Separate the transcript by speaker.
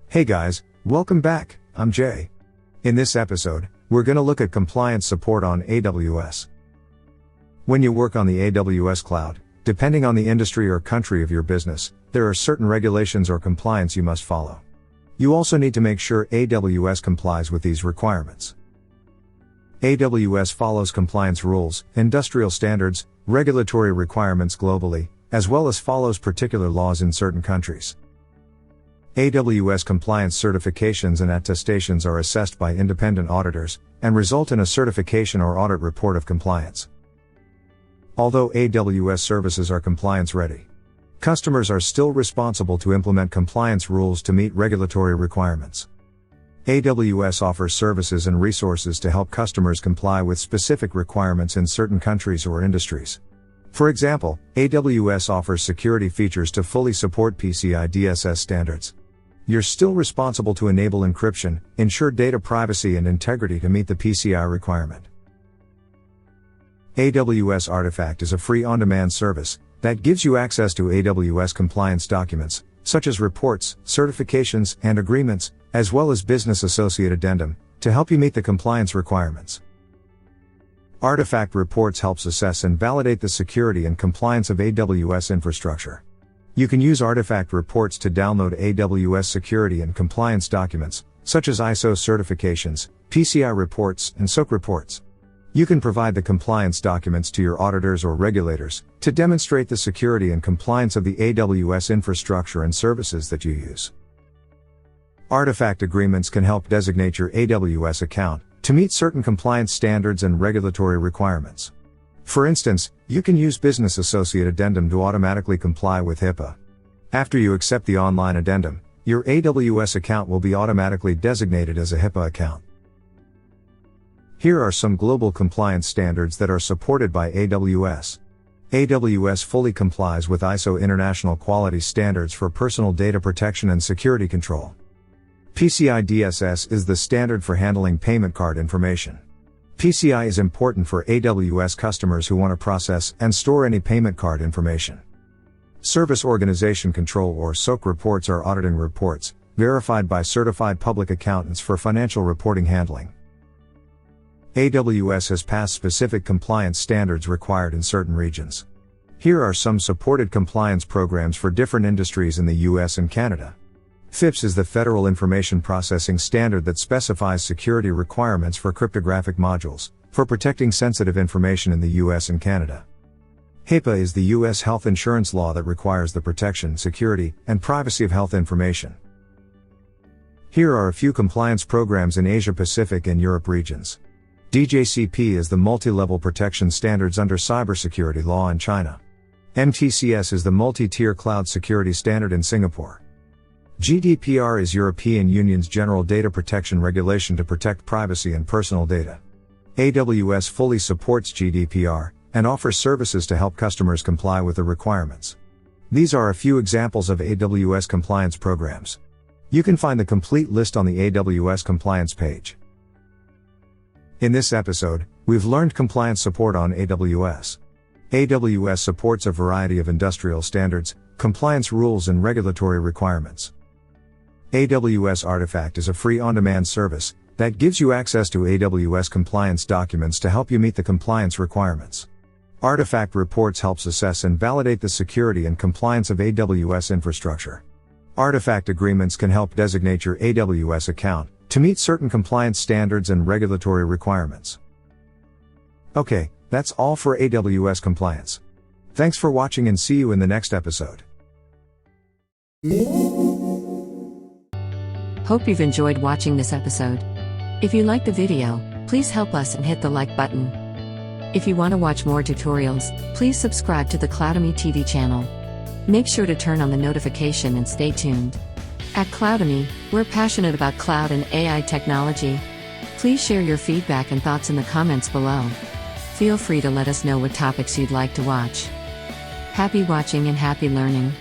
Speaker 1: Hey guys, welcome back, I'm Jay. In this episode, we're gonna look at compliance support on AWS. When you work on the AWS cloud, depending on the industry or country of your business, there are certain regulations or compliance you must follow. You also need to make sure AWS complies with these requirements. AWS follows compliance rules, industrial standards, regulatory requirements globally, as well as follows particular laws in certain countries. AWS compliance certifications and attestations are assessed by independent auditors, and result in a certification or audit report of compliance. Although AWS services are compliance ready, customers are still responsible to implement compliance rules to meet regulatory requirements. AWS offers services and resources to help customers comply with specific requirements in certain countries or industries. For example, AWS offers security features to fully support PCI-DSS standards. You're still responsible to enable encryption, ensure data privacy and integrity to meet the PCI requirement. AWS Artifact is a free on-demand service that gives you access to AWS compliance documents, such as reports, certifications, and agreements, as well as Business Associate Addendum, to help you meet the compliance requirements. Artifact Reports helps assess and validate the security and compliance of AWS infrastructure. You can use Artifact Reports to download AWS security and compliance documents, such as ISO certifications, PCI reports, and SOC reports. You can provide the compliance documents to your auditors or regulators to demonstrate the security and compliance of the AWS infrastructure and services that you use. Artifact agreements can help designate your AWS account to meet certain compliance standards and regulatory requirements. For instance, you can use Business Associate Addendum to automatically comply with HIPPA. After you accept the online addendum, your AWS account will be automatically designated as a HIPPA account. Here are some global compliance standards that are supported by AWS. AWS fully complies with ISO International Quality Standards for personal data protection and security control. PCI-DSS is the standard for handling payment card information. PCI is important for AWS customers who want to process and store any payment card information. Service Organization Control or SOC reports are auditing reports, verified by certified public accountants for financial reporting handling. AWS has passed specific compliance standards required in certain regions. Here are some supported compliance programs for different industries in the US and Canada. FIPS is the Federal Information Processing Standard that specifies security requirements for cryptographic modules, for protecting sensitive information in the US and Canada. HIPPA is the US health insurance law that requires the protection, security, and privacy of health information. Here are a few compliance programs in Asia Pacific and Europe regions. DJCP is the multi-level protection standards under cybersecurity law in China. MTCS is the multi-tier cloud security standard in Singapore. GDPR is European Union's general data protection regulation to protect privacy and personal data. AWS fully supports GDPR and offers services to help customers comply with the requirements. These are a few examples of AWS compliance programs. You can find the complete list on the AWS compliance page. In this episode, we've learned compliance support on AWS. AWS supports a variety of industrial standards, compliance rules and regulatory requirements. AWS Artifact is a free on-demand service that gives you access to AWS compliance documents to help you meet the compliance requirements. Artifact Reports helps assess and validate the security and compliance of AWS infrastructure. Artifact agreements can help designate your AWS account to meet certain compliance standards and regulatory requirements. Okay, that's all for AWS compliance. Thanks for watching and see you in the next episode.
Speaker 2: Hope you've enjoyed watching this episode. If you liked the video, please help us and hit the like button. If you want to watch more tutorials, please subscribe to the Cloudemy TV channel. Make sure to turn on the notification and stay tuned. At Cloudemy, we're passionate about cloud and AI technology. Please share your feedback and thoughts in the comments below. Feel free to let us know what topics you'd like to watch. Happy watching and happy learning.